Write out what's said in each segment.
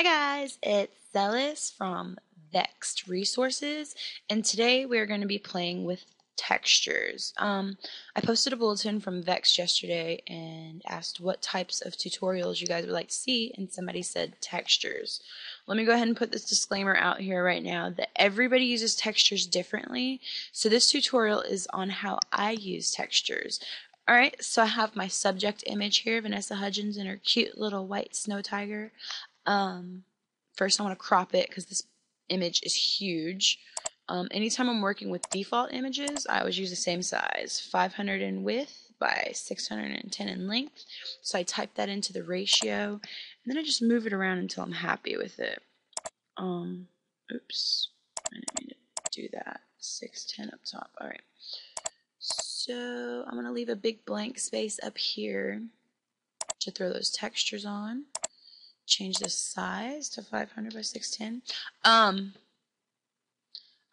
Hi guys, it's Zealous from Vexxed Resources, and today we're going to be playing with textures. I posted a bulletin from Vexxed yesterday and asked what types of tutorials you guys would like to see, and somebody said textures. Let me go ahead and put this disclaimer out here right now that everybody uses textures differently, so this tutorial is on how I use textures. Alright, so I have my subject image here, Vanessa Hudgens and her cute little white snow tiger. First I want to crop it because this image is huge. Anytime I'm working with default images, I always use the same size, 500 in width by 610 in length. So I type that into the ratio, and then I just move it around until I'm happy with it. Oops, I didn't mean to do that. 610 up top. Alright. So I'm going to leave a big blank space up here to throw those textures on. Change the size to 500 by 610.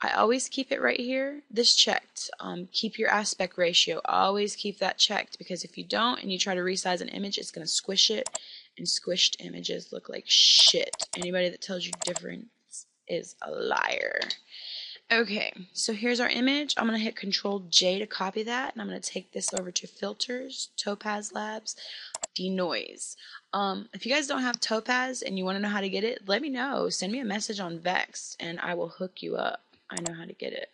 I always keep it right here, this checked. Keep your aspect ratio. Always keep that checked, because if you don't and you try to resize an image, it's going to squish it, and squished images look like shit. Anybody that tells you different is a liar. Okay, so here's our image. I'm going to hit Control J to copy that, and I'm going to take this over to Filters, Topaz Labs, Denoise. If you guys don't have Topaz and you want to know how to get it, let me know. Send me a message on Vexxed and I will hook you up. I know how to get it.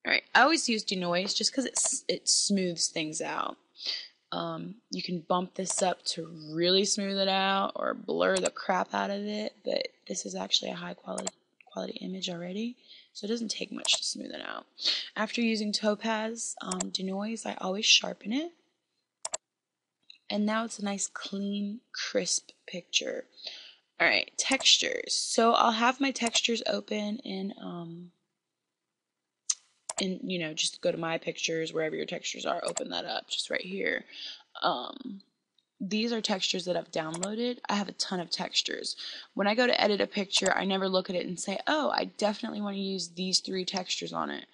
Alright, I always use Denoise just because it smooths things out. You can bump this up to really smooth it out or blur the crap out of it, but this is actually a high quality image already, so it doesn't take much to smooth it out. After using Topaz Denoise, I always sharpen it. And now it's a nice, clean, crisp picture. Alright, textures. So I'll have my textures open in just go to my pictures, wherever your textures are, open that up, just right here. These are textures that I've downloaded. I have a ton of textures. When I go to edit a picture, I never look at it and say, oh, I definitely want to use these 3 textures on it,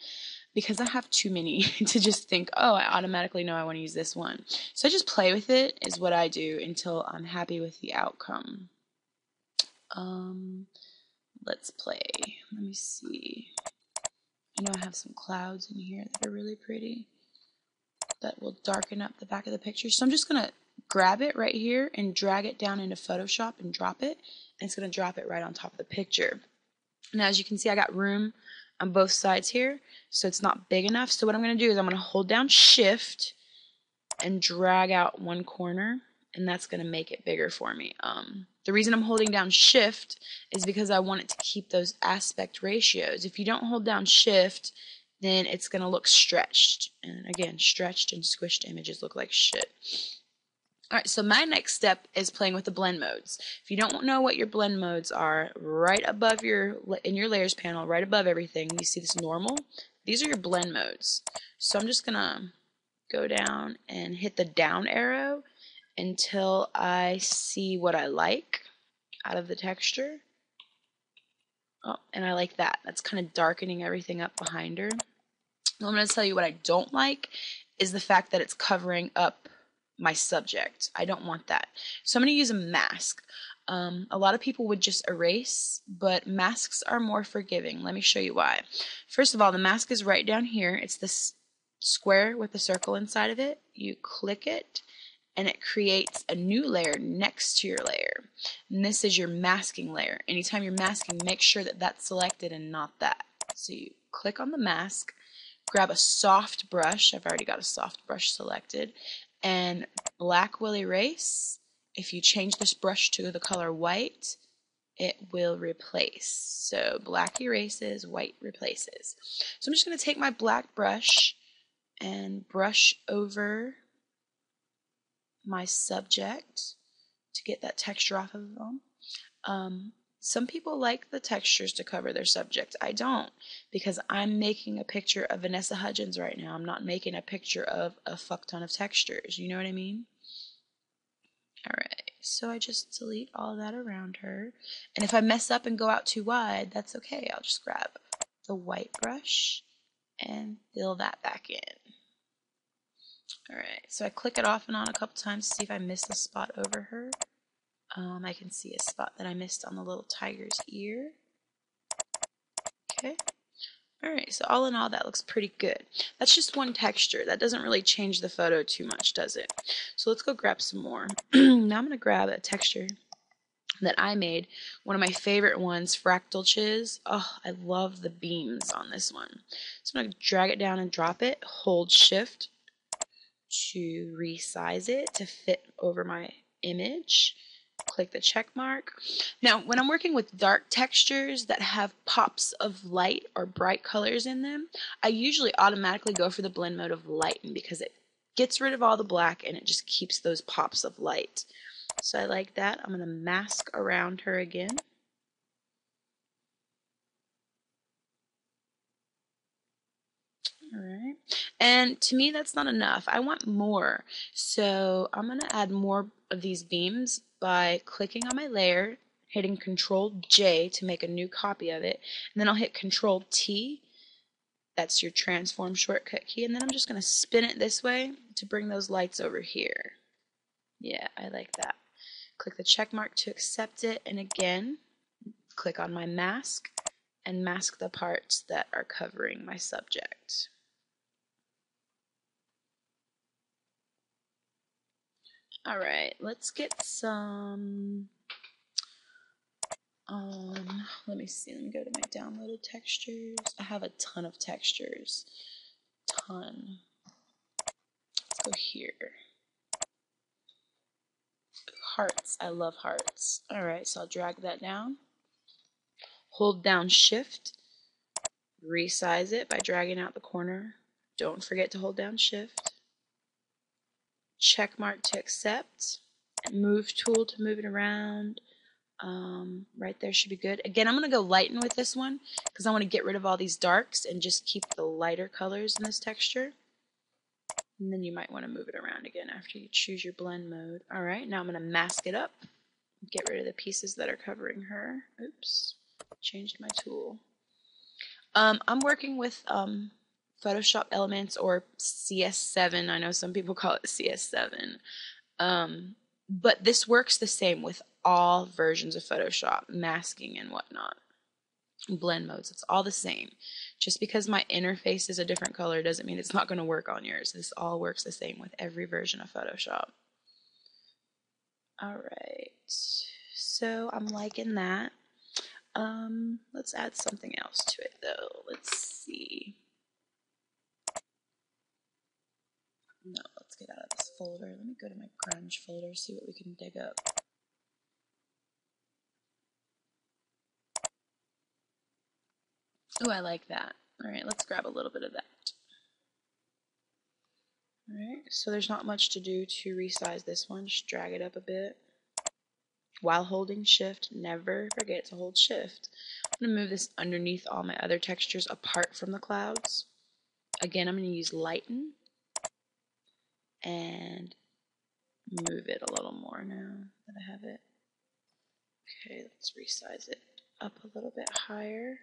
because I have too many to just think, oh, I automatically know I want to use this one. So I just play with it, is what I do, until I'm happy with the outcome. Let's play. Let me see. I know I have some clouds in here that are really pretty that will darken up the back of the picture. So I'm just going to grab it right here and drag it down into Photoshop and drop it. And it's going to drop it right on top of the picture. Now, as you can see, I got room on both sides here, so it's not big enough. So what I'm going to do is I'm going to hold down Shift and drag out one corner, and that's going to make it bigger for me. The reason I'm holding down Shift is because I want it to keep those aspect ratios. If you don't hold down Shift, then it's going to look stretched. And again, stretched and squished images look like shit. Alright, so my next step is playing with the blend modes. If you don't know what your blend modes are, right above in your layers panel, right above everything, you see this normal. These are your blend modes. So I'm just going to go down and hit the down arrow until I see what I like out of the texture. Oh, and I like that. That's kind of darkening everything up behind her. I'm going to tell you what I don't like is the fact that it's covering up my subject. I don't want that. So I'm going to use a mask. A lot of people would just erase, but masks are more forgiving. Let me show you why. First of all, the mask is right down here. It's this square with a circle inside of it. You click it, and it creates a new layer next to your layer. And this is your masking layer. Anytime you're masking, make sure that that's selected and not that. So you click on the mask, grab a soft brush. I've already got a soft brush selected. And black will erase. If you change this brush to the color white, it will replace. So black erases, white replaces. So I'm just going to take my black brush and brush over my subject to get that texture off of them. Some people like the textures to cover their subject. I don't, because I'm making a picture of Vanessa Hudgens right now. I'm not making a picture of a fuck ton of textures. You know what I mean? Alright, so I just delete all that around her. And if I mess up and go out too wide, that's okay. I'll just grab the white brush and fill that back in. Alright, so I click it off and on a couple times to see if I miss a spot over her. I can see a spot that I missed on the little tiger's ear. Okay. Alright, so all in all, that looks pretty good. That's just one texture. That doesn't really change the photo too much, does it? So let's go grab some more. Now I'm going to grab a texture that I made. One of my favorite ones, Fractal Chiz. Oh, I love the beams on this one. So I'm going to drag it down and drop it. Hold Shift to resize it to fit over my image. Click the check mark. Now, when I'm working with dark textures that have pops of light or bright colors in them, I usually automatically go for the blend mode of lighten because it gets rid of all the black and it just keeps those pops of light. So I like that. I'm going to mask around her again. Alright, and to me that's not enough. I want more. So I'm going to add more of these beams by clicking on my layer, hitting Control J to make a new copy of it, and then I'll hit Control T. That's your transform shortcut key, and then I'm just going to spin it this way to bring those lights over here. Yeah, I like that. Click the check mark to accept it, and again, click on my mask and mask the parts that are covering my subject. Alright, let's get some, let me see, let me go to my downloaded textures. I have a ton of textures. Ton. Let's go here. Hearts, I love hearts. Alright, so I'll drag that down. Hold down Shift. Resize it by dragging out the corner. Don't forget to hold down Shift. Check mark to accept. Move tool to move it around. Right there should be good. Again, I'm going to go lighten with this one because I want to get rid of all these darks and just keep the lighter colors in this texture. And then you might want to move it around again after you choose your blend mode. Alright, now I'm going to mask it up. Get rid of the pieces that are covering her. Oops, changed my tool. I'm working with Photoshop Elements or CS7. I know some people call it CS7. But this works the same with all versions of Photoshop, masking and whatnot. Blend modes, it's all the same. Just because my interface is a different color doesn't mean it's not going to work on yours. This all works the same with every version of Photoshop. Alright, so I'm liking that. Let's add something else to it though. Let's see. No, let's get out of this folder. Let me go to my grunge folder, see what we can dig up. Oh, I like that. Alright, let's grab a little bit of that. Alright, so there's not much to do to resize this one. Just drag it up a bit. While holding Shift, never forget to hold Shift. I'm going to move this underneath all my other textures apart from the clouds. Again, I'm going to use Lighten and move it a little more now that I have it. Okay, let's resize it up a little bit higher.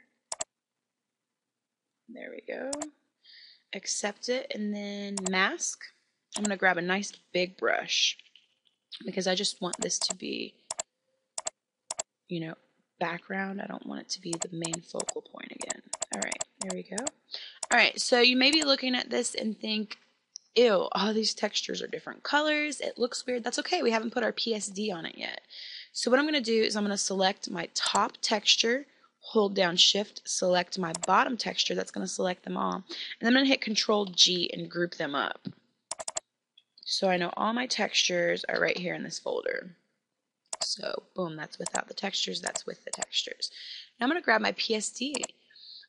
There we go. Accept it and then mask. I'm going to grab a nice big brush because I just want this to be, you know, background. I don't want it to be the main focal point again. Alright, there we go. Alright, so you may be looking at this and think, ew, all these textures are different colors. It looks weird. That's okay. We haven't put our PSD on it yet. So what I'm going to do is I'm going to select my top texture, hold down Shift, select my bottom texture. That's going to select them all. And I'm going to hit Control G and group them up. So I know all my textures are right here in this folder. So boom, that's without the textures, that's with the textures. Now I'm going to grab my PSD.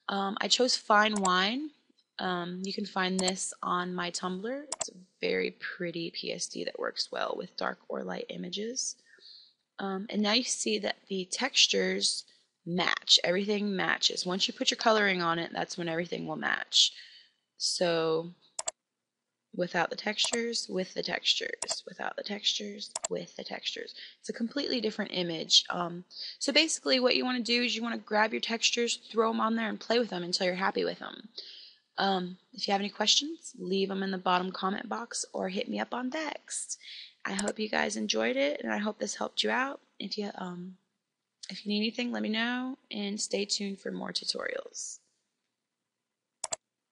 I chose Fine Wine. You can find this on my Tumblr. It's a very pretty PSD that works well with dark or light images. And now you see that the textures match. Everything matches. Once you put your coloring on it, that's when everything will match. So without the textures, with the textures, without the textures, with the textures. It's a completely different image. So basically what you want to do is you want to grab your textures, throw them on there, and play with them until you're happy with them. If you have any questions, leave them in the bottom comment box or hit me up on Vexxed. I hope you guys enjoyed it, and I hope this helped you out. if you need anything, let me know, and stay tuned for more tutorials.